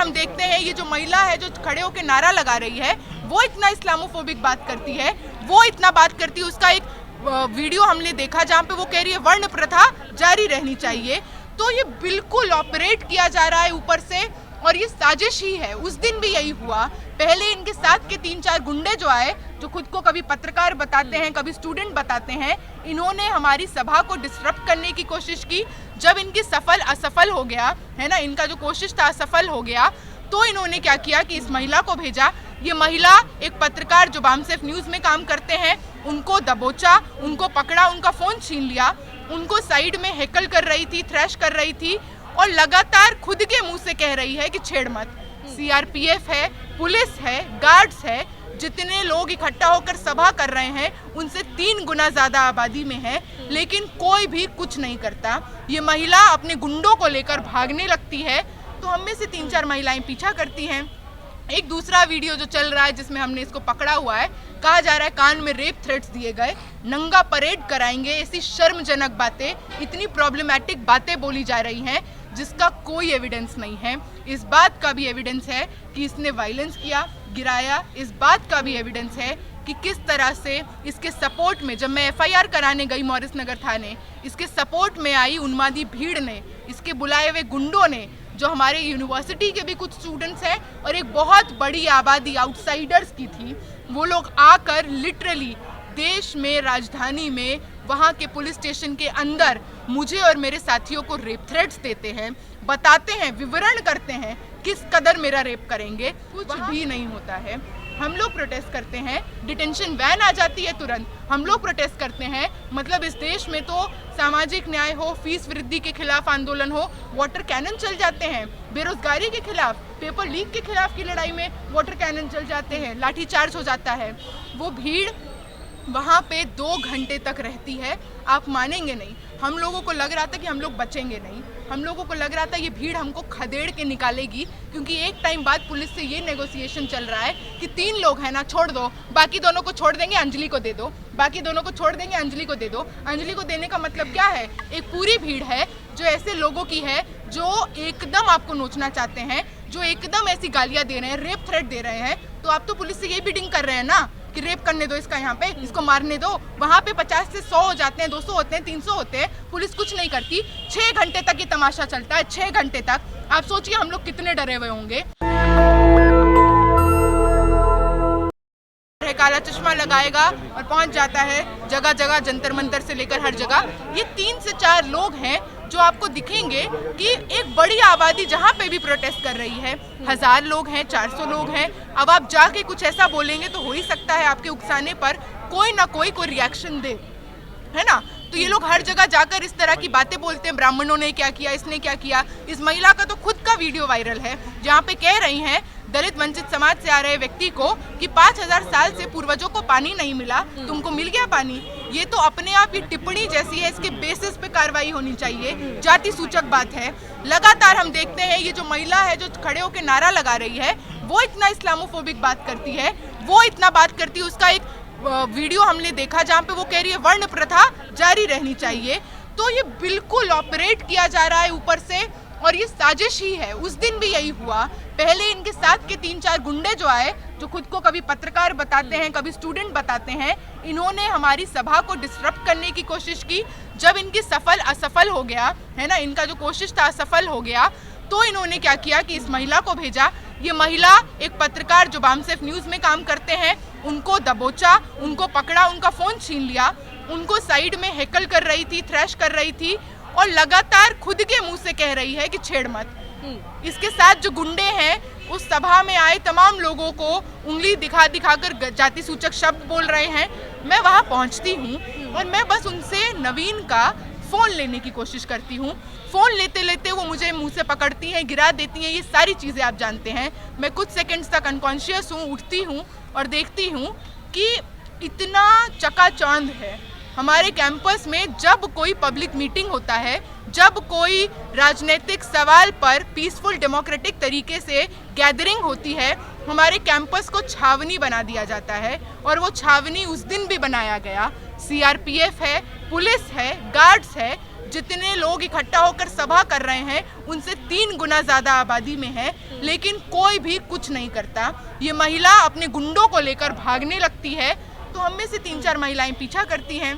हम देखते हैं ये जो महिला है जो खड़े होकर नारा लगा रही है वो इतना इस्लामोफोबिक बात करती है, वो इतना बात करती है। उसका एक वीडियो हमने देखा जहाँ पे वो कह रही है वर्ण प्रथा जारी रहनी चाहिए। तो ये बिल्कुल ऑपरेट किया जा रहा है ऊपर से और ये साजिश ही है। उस दिन भी यही हुआ। पहले इनके साथ के 3-4 गुंडे जो आए, जो खुद को कभी पत्रकार बताते हैं, कभी स्टूडेंट बताते हैं, इन्होंने हमारी सभा को डिस्टर्ब करने की कोशिश की। जब इनकी असफल हो गया है ना, इनका जो कोशिश था असफल हो गया, तो इन्होंने क्या किया कि इस महिला को भेजा। ये महिला एक पत्रकार जो बामसेफ न्यूज़ में काम करते हैं, उनको दबोचा, उनको पकड़ा, उनका फ़ोन छीन लिया, उनको साइड में हेकल कर रही थी, थ्रैश कर रही थी और लगातार खुद के मुंह से कह रही है कि छेड़ मत। सीआरपीएफ है, पुलिस है, गार्ड्स है, जितने लोग इकट्ठा होकर सभा कर रहे हैं उनसे 3 गुना ज़्यादा आबादी में है, लेकिन कोई भी कुछ नहीं करता। ये महिला अपने गुंडों को लेकर भागने लगती है तो हम में से 3-4 महिलाएं पीछा करती हैं। एक दूसरा वीडियो जो चल रहा है जिसमें हमने इसको पकड़ा हुआ है, कहा जा रहा है कान में रेप थ्रेट्स दिए गए, नंगा परेड कराएंगे, ऐसी शर्मजनक बातें, इतनी प्रॉब्लमैटिक बातें बोली जा रही हैं जिसका कोई एविडेंस नहीं है। इस बात का भी एविडेंस है कि इसने वायलेंस किया, गिराया। इस बात का भी एविडेंस है कि किस तरह से इसके सपोर्ट में, जब मैं एफआईआर कराने गई मॉरिस नगर थाने, इसके सपोर्ट में आई उन्मादी भीड़ ने, इसके बुलाए हुए गुंडों ने, जो हमारे यूनिवर्सिटी के भी कुछ स्टूडेंट्स हैं और एक बहुत बड़ी आबादी आउटसाइडर्स की थी, वो लोग आकर लिटरली देश में, राजधानी में, वहाँ के पुलिस स्टेशन के अंदर मुझे और मेरे साथियों को रेप थ्रेट्स देते हैं, बताते हैं, विवरण करते हैं किस कदर मेरा रेप करेंगे। कुछ भी नहीं होता है। हम लोग प्रोटेस्ट करते हैं, डिटेंशन वैन आ जाती है तुरंत, हम लोग प्रोटेस्ट करते हैं। मतलब इस देश में तो सामाजिक न्याय हो, फीस वृद्धि के खिलाफ आंदोलन हो, वाटर कैनन चल जाते हैं, बेरोजगारी के खिलाफ, पेपर लीक के खिलाफ की लड़ाई में वाटर कैनन चल जाते हैं, लाठीचार्ज हो जाता है। वो भीड़ वहाँ पे 2 घंटे तक रहती है, आप मानेंगे नहीं। हम लोगों को लग रहा था कि हम लोग बचेंगे नहीं, हम लोगों को लग रहा था ये भीड़ हमको खदेड़ के निकालेगी, क्योंकि एक टाइम बाद पुलिस से ये नेगोशिएशन चल रहा है कि 3 लोग हैं ना, छोड़ दो, बाकी दोनों को छोड़ देंगे, अंजलि को दे दो, बाकी दोनों को छोड़ देंगे, अंजलि को दे दो। अंजलि को देने का मतलब क्या है? एक पूरी भीड़ है जो ऐसे लोगों की है जो एकदम आपको नोचना चाहते हैं, जो एकदम ऐसी गालियाँ दे रहे हैं, रेप थ्रेट दे रहे हैं। तो आप तो पुलिस से यही बिडिंग कर रहे हैं ना कि रेप करने दो इसका, यहाँ पे इसको मारने दो। वहाँ पे 50 से 100 हो जाते हैं, 200 होते हैं, 300 होते हैं, पुलिस कुछ नहीं करती। 6 घंटे तक ये तमाशा चलता है, 6 घंटे तक। आप सोचिए हम लोग कितने डरे हुए होंगे। काला चश्मा लगाएगा और पहुंच जाता है जगह जगह, जंतर मंतर से लेकर हर जगह। ये 3 से 4 लोग हैं जो आपको दिखेंगे कि एक बड़ी आबादी जहाँ पे भी प्रोटेस्ट कर रही है, 1000 लोग हैं, 400 लोग हैं। अब आप जाके कुछ ऐसा बोलेंगे तो हो ही सकता है आपके उकसाने पर कोई ना कोई रिएक्शन दे, है ना। तो ये लोग हर जगह जाकर इस तरह की बातें बोलते हैं, ब्राह्मणों ने क्या किया, इसने क्या किया। इस महिला का तो खुद का वीडियो वायरल है जहाँ पे कह रही हैं दलित वंचित समाज से आ रहे व्यक्ति को कि 5000 साल से पूर्वजों को पानी नहीं मिला, तुमको मिल गया पानी। ये तो अपने आप ही टिप्पणी जैसी है, इसके बेसिस पे कार्रवाई होनी चाहिए। जाति सूचक बात है। लगातार हम देखते हैं ये जो महिला है जो खड़े होकर नारा लगा रही है वो इतना इस्लामोफोबिक बात करती है, वो इतना बात करती है। उसका एक वीडियो हमने देखा जहाँ पे वो कह रही है वर्ण प्रथा जारी रहनी चाहिए। तो ये बिल्कुल ऑपरेट किया जा रहा है ऊपर से और ये साजिश ही है। उस दिन भी यही हुआ। पहले इनके साथ के 3-4 गुंडे जो आए, जो खुद को कभी पत्रकार बताते हैं, कभी स्टूडेंट बताते हैं, इन्होंने हमारी सभा को डिस्टर्ब करने की कोशिश की। जब इनकी असफल हो गया है ना, इनका जो कोशिश था असफल हो गया, तो इन्होंने क्या किया कि इस महिला को भेजा। ये महिला एक पत्रकार जो बामसेफ न्यूज़ में काम करते हैं, उनको दबोचा, उनको पकड़ा, उनका फ़ोन छीन लिया, उनको साइड में हेकल कर रही थी, थ्रैश कर रही थी और लगातार खुद के मुंह से कह रही है कि छेड़ मत। इसके साथ जो गुंडे हैं उस सभा में आए तमाम लोगों को उंगली दिखा दिखाकर जाति सूचक शब्द बोल रहे हैं। मैं वहां पहुंचती हूं और मैं बस उनसे नवीन का फ़ोन लेने की कोशिश करती हूं। फ़ोन लेते लेते वो मुझे मुंह से पकड़ती हैं, गिरा देती हैं। ये सारी चीज़ें आप जानते हैं। मैं कुछ सेकंड्स तक अनकॉन्शियस हूँ, उठती हूँ और देखती हूँ कि इतना चकाचौंध है हमारे कैंपस में। जब कोई पब्लिक मीटिंग होता है, जब कोई राजनीतिक सवाल पर पीसफुल डेमोक्रेटिक तरीके से गैदरिंग होती है, हमारे कैंपस को छावनी बना दिया जाता है। और वो छावनी उस दिन भी बनाया गया। सीआरपीएफ है, पुलिस है, गार्ड्स है, जितने लोग इकट्ठा होकर सभा कर रहे हैं उनसे 3 गुना ज़्यादा आबादी में है, लेकिन कोई भी कुछ नहीं करता। ये महिला अपने गुंडों को लेकर भागने लगती है तो हम में से 3-4 महिलाएं पीछा करती हैं।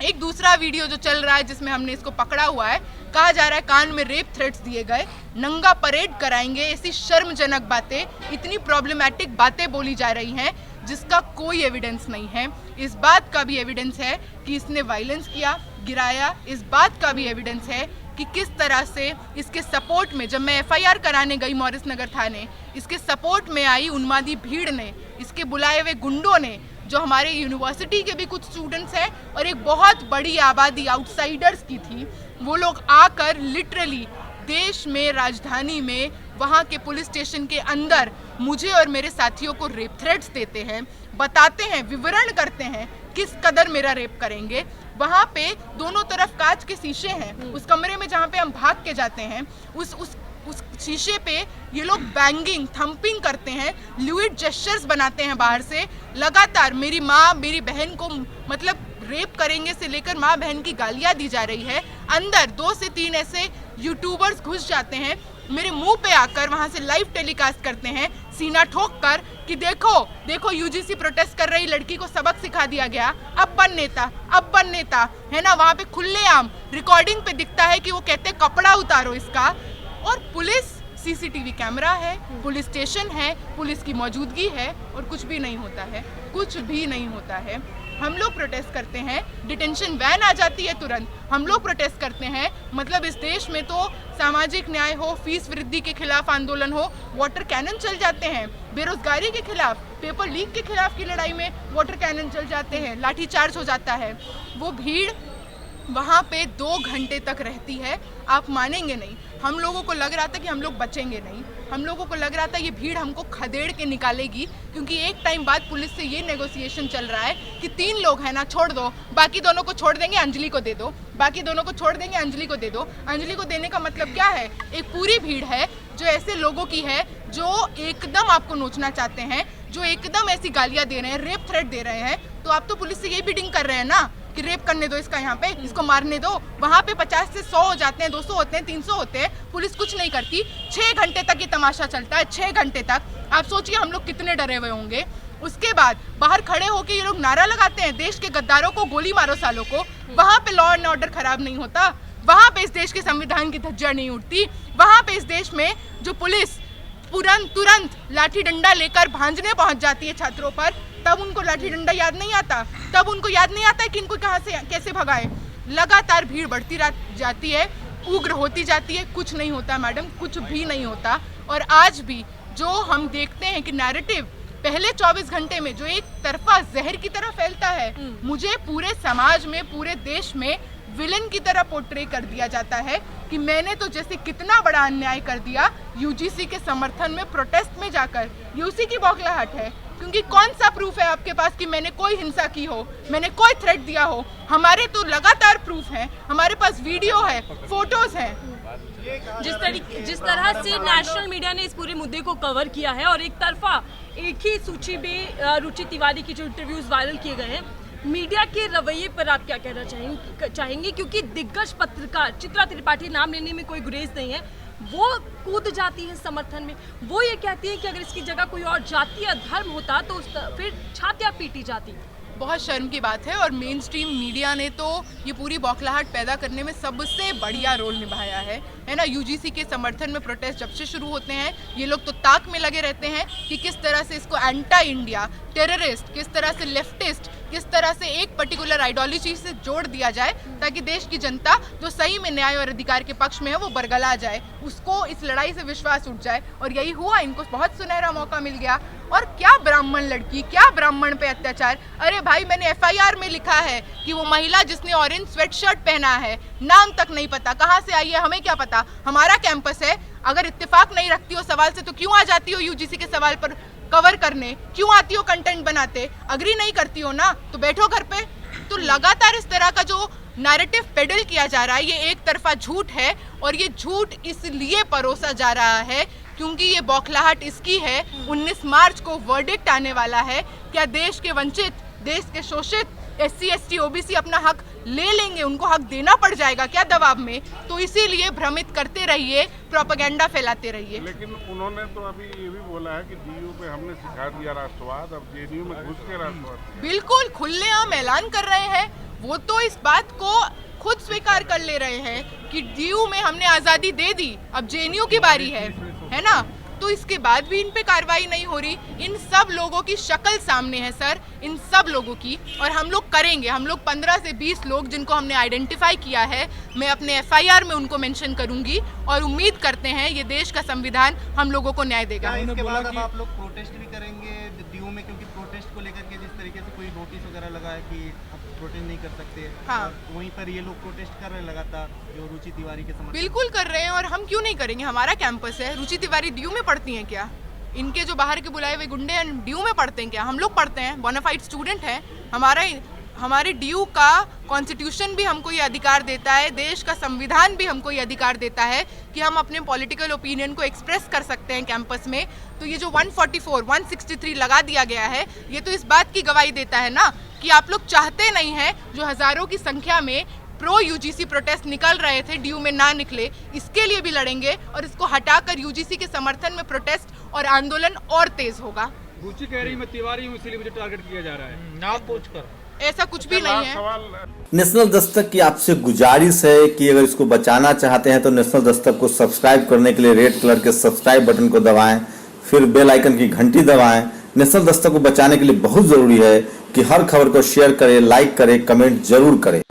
एक दूसरा वीडियो जो चल रहा है जिसमें हमने इसको पकड़ा हुआ है, कहा जा रहा है कान में रेप थ्रेट्स दिए गए, नंगा परेड कराएंगे, ऐसी शर्मजनक बातें, इतनी प्रॉब्लमैटिक बातें बोली जा रही हैं जिसका कोई एविडेंस नहीं है। इस बात का भी एविडेंस है कि इसने वायलेंस किया, गिराया। इस बात का भी एविडेंस है कि किस तरह से इसके सपोर्ट में, जब मैं FIR कराने गई मॉरिस नगर थाने, इसके सपोर्ट में आई उन्मादी भीड़ ने, इसके बुलाए हुए गुंडों ने, जो हमारे यूनिवर्सिटी के भी कुछ स्टूडेंट्स हैं और एक बहुत बड़ी आबादी आउटसाइडर्स की थी, वो लोग आकर लिटरली देश में, राजधानी में, वहाँ के पुलिस स्टेशन के अंदर मुझे और मेरे साथियों को रेप थ्रेट्स देते हैं, बताते हैं, विवरण करते हैं किस कदर मेरा रेप करेंगे। वहाँ पे दोनों तरफ कांच के शीशे हैं, उस कमरे में जहाँ पे हम भाग के जाते हैं, उस शीशे पे ये लोग बैंगिंग, थंपिंग करते हैं, ल्यूइड जेस्चर्स बनाते हैं बाहर से। लगातार मेरी माँ, मेरी बहन को मतलब रेप करेंगे से लेकर माँ बहन की गालियाँ दी जा रही है। अंदर 2 से 3 ऐसे यूट्यूबर्स घुस जाते हैं, मेरे मुंह पे आकर वहाँ से लाइव टेलीकास्ट करते हैं, सीना ठोक कर कि देखो देखो UGC प्रोटेस्ट कर रही लड़की को सबक सिखा दिया गया, अब बन नेता, अब बन नेता, है ना। वहाँ पे खुलेआम रिकॉर्डिंग पे दिखता है कि वो कहते कपड़ा उतारो इसका, और पुलिस, CCTV कैमरा है, पुलिस स्टेशन है, पुलिस की मौजूदगी है और कुछ भी नहीं होता है, कुछ भी नहीं होता है। हम लोग प्रोटेस्ट करते हैं, डिटेंशन वैन आ जाती है तुरंत, हम लोग प्रोटेस्ट करते हैं। मतलब इस देश में तो सामाजिक न्याय हो, फीस वृद्धि के खिलाफ आंदोलन हो, वाटर कैनन चल जाते हैं, बेरोजगारी के खिलाफ, पेपर लीक के खिलाफ की लड़ाई में वाटर कैनन चल जाते हैं, लाठीचार्ज हो जाता है। वो भीड़ वहाँ पे 2 घंटे तक रहती है, आप मानेंगे नहीं। हम लोगों को लग रहा था कि हम लोग बचेंगे नहीं, हम लोगों को लग रहा था ये भीड़ हमको खदेड़ के निकालेगी, क्योंकि एक टाइम बाद पुलिस से ये नेगोशिएशन चल रहा है कि 3 लोग हैं ना, छोड़ दो, बाकी दोनों को छोड़ देंगे, अंजलि को दे दो, बाकी दोनों को छोड़ देंगे, अंजलि को दे दो। अंजलि को देने का मतलब क्या है? एक पूरी भीड़ है जो ऐसे लोगों की है जो एकदम आपको नोचना चाहते हैं, जो एकदम ऐसी गालियाँ दे रहे हैं, रेप थ्रेट दे रहे हैं। तो आप तो पुलिस से यही बिडिंग कर रहे हैं ना कि रेप करने दो इसका, यहाँ पे इसको मारने दो। वहाँ पे 50 से 100 हो जाते हैं, 200 होते हैं, 300 होते हैं, पुलिस कुछ नहीं करती। 6 घंटे तक ये तमाशा चलता है, 6 घंटे तक। आप सोचिए हम लोग कितने डरे हुए होंगे। उसके बाद बाहर खड़े होकर ये लोग नारा लगाते हैं, देश के गद्दारों को गोली मारो सालों को। वहाँ पे लॉ एंड ऑर्डर खराब नहीं होता, वहाँ पे इस देश के संविधान की धज्जियां नहीं उड़ती, वहाँ पे इस देश में जो पुलिस तुरंत लाठी डंडा लेकर भांजने पहुंच जाती है छात्रों पर, तब उनको लाठी डंडा याद नहीं आता, तब उनको याद नहीं आता है कि इनको कहाँ से कैसे भगाए। लगातार भीड़ बढ़ती जाती है, उग्र होती जाती है, कुछ नहीं होता मैडम, कुछ भी नहीं होता। और आज भी जो हम देखते हैं कि नैरेटिव पहले 24 घंटे में जो एक तरफा जहर की तरह फैलता है, मुझे पूरे समाज में, पूरे देश में विलन की तरह पोर्ट्रे कर दिया जाता है कि मैंने तो जैसे कितना बड़ा अन्याय कर दिया UGC के समर्थन में प्रोटेस्ट में जाकर। ये उसी की बौखलाहट है, क्योंकि कौन सा प्रूफ है आपके पास कि मैंने कोई हिंसा की हो, मैंने कोई थ्रेट दिया हो? हमारे तो लगातार प्रूफ है, हमारे पास वीडियो है, फोटोज हैं। जिस तरह से नेशनल मीडिया ने इस पूरे मुद्दे को कवर किया है और एक तरफा एक ही सूची में रुचि तिवारी की जो इंटरव्यूज वायरल किए गए हैं, मीडिया के रवैये पर आप क्या कहना चाहेंगे? क्योंकि दिग्गज पत्रकार चित्रा त्रिपाठी, नाम लेने में कोई गुरेज नहीं है, वो कूद जाती है समर्थन में। वो ये कहती है कि अगर इसकी जगह कोई और जाति या धर्म होता तो फिर छातियां पीटी जाती। बहुत शर्म की बात है। और मेन स्ट्रीम मीडिया ने तो ये पूरी बौखलाहट पैदा करने में सबसे बढ़िया रोल निभाया है ना। UGC के समर्थन में प्रोटेस्ट जब से शुरू होते हैं, ये लोग तो ताक में लगे रहते हैं कि किस तरह से इसको एंटी इंडिया, टेररिस्ट, किस तरह से लेफ्टिस्ट, किस तरह से एक पर्टिकुलर आइडियोलॉजी से जोड़ दिया जाए, ताकि देश की जनता जो सही में न्याय और अधिकार के पक्ष में है वो बरगला जाए, उसको इस लड़ाई से विश्वास उठ जाए। और यही हुआ, इनको बहुत सुनहरा मौका मिल गया। और क्या ब्राह्मण लड़की, क्या ब्राह्मण पे अत्याचार! अरे भाई, मैंने FIR में लिखा है कि वो महिला जिसने ऑरेंज स्वेटशर्ट पहना है, नाम तक नहीं पता, कहाँ से आई है हमें क्या पता, हमारा कैंपस है। अगर इत्तेफाक नहीं रखती हो सवाल से तो क्यों आ जाती हो UGC के सवाल पर कवर करने? क्यों आती हो कंटेंट बनाते? अग्री नहीं करती हो ना तो बैठो घर पे। तो लगातार इस तरह का जो नैरेटिव पेडल किया जा रहा है, ये एक तरफा झूठ है। और ये झूठ इसलिए परोसा जा रहा है क्योंकि ये बौखलाहट इसकी है, 19 मार्च को वर्डिक्ट आने वाला है। क्या देश के वंचित, देश के शोषित SC ST OBC अपना हक ले लेंगे, उनको हक देना पड़ जाएगा क्या दबाव में? तो इसीलिए भ्रमित करते रहिए, प्रोपेगेंडा फैलाते रहिए। लेकिन उन्होंने तो अभी ये भी बोला है कि डीयू पे हमने सिखा दिया राष्ट्रवाद, अब जेएनयू में घुस के राष्ट्रवाद। बिल्कुल खुलेआम ऐलान कर रहे हैं, वो तो इस बात को खुद स्वीकार कर ले रहे हैं कि डीयू में हमने आज़ादी दे दी, अब जेएनयू की बारी है ना? तो इसके बाद भी इन पे कार्रवाई नहीं हो रही। इन सब लोगों की शक्ल सामने है सर, इन सब लोगों की, और हम लोग करेंगे। हम लोग 15 से 20 लोग जिनको हमने आइडेंटिफाई किया है, मैं अपने एफआईआर में उनको मेंशन करूंगी और उम्मीद करते हैं ये देश का संविधान हम लोगों को न्याय देगा। इसके बाद अब आप लोग प्रोटेस्ट भी करेंगे डीयू में, क्योंकि प्रोटेस्ट को लेकर के जिस तरीके से कोई नोटिस वगैरह लगा है कि अब प्रोटेस्ट नहीं कर सकते, हाँ। वहीं पर ये लोग प्रोटेस्ट कर रहे हैं लगातार, जो रुचि तिवारी के समर्थन। बिल्कुल कर रहे हैं, और हम क्यों नहीं करेंगे? हमारा कैंपस है। रुचि तिवारी डीयू में पढ़ती हैं क्या? इनके जो बाहर के बुलाए हुए गुंडे हैं डीयू में पढ़ते हैं क्या? हम लोग पढ़ते हैं, बोनाफाइड स्टूडेंट हैं। हमारे डीयू का कॉन्स्टिट्यूशन भी हमको ये अधिकार देता है, देश का संविधान भी हमको ये अधिकार देता है कि हम अपने पॉलिटिकल ओपिनियन को एक्सप्रेस कर सकते हैं कैंपस में। तो ये जो 144, 163 लगा दिया गया है, ये तो इस बात की गवाही देता है ना कि आप लोग चाहते नहीं हैं जो हज़ारों की संख्या में प्रो यूजीसी प्रोटेस्ट निकल रहे थे डीयू में ना निकले। इसके लिए भी लड़ेंगे और इसको हटाकर यूजीसी के समर्थन में प्रोटेस्ट और आंदोलन और तेज होगा। रुचि कह रही मैं तिवारी हूँ इसलिए मुझे टारगेट किया जा रहा है, नाम पूछ कर। ऐसा कुछ भी नहीं है। सवाल नेशनल दस्तक की आपसे गुजारिश है कि अगर इसको बचाना चाहते हैं तो नेशनल दस्तक को सब्सक्राइब करने के लिए रेड कलर के सब्सक्राइब बटन को दबाएं, फिर बेल आइकन की घंटी दबाएं। नेशनल दस्तक को बचाने के लिए बहुत जरूरी है कि हर खबर को शेयर करें, लाइक करें, कमेंट जरूर करें।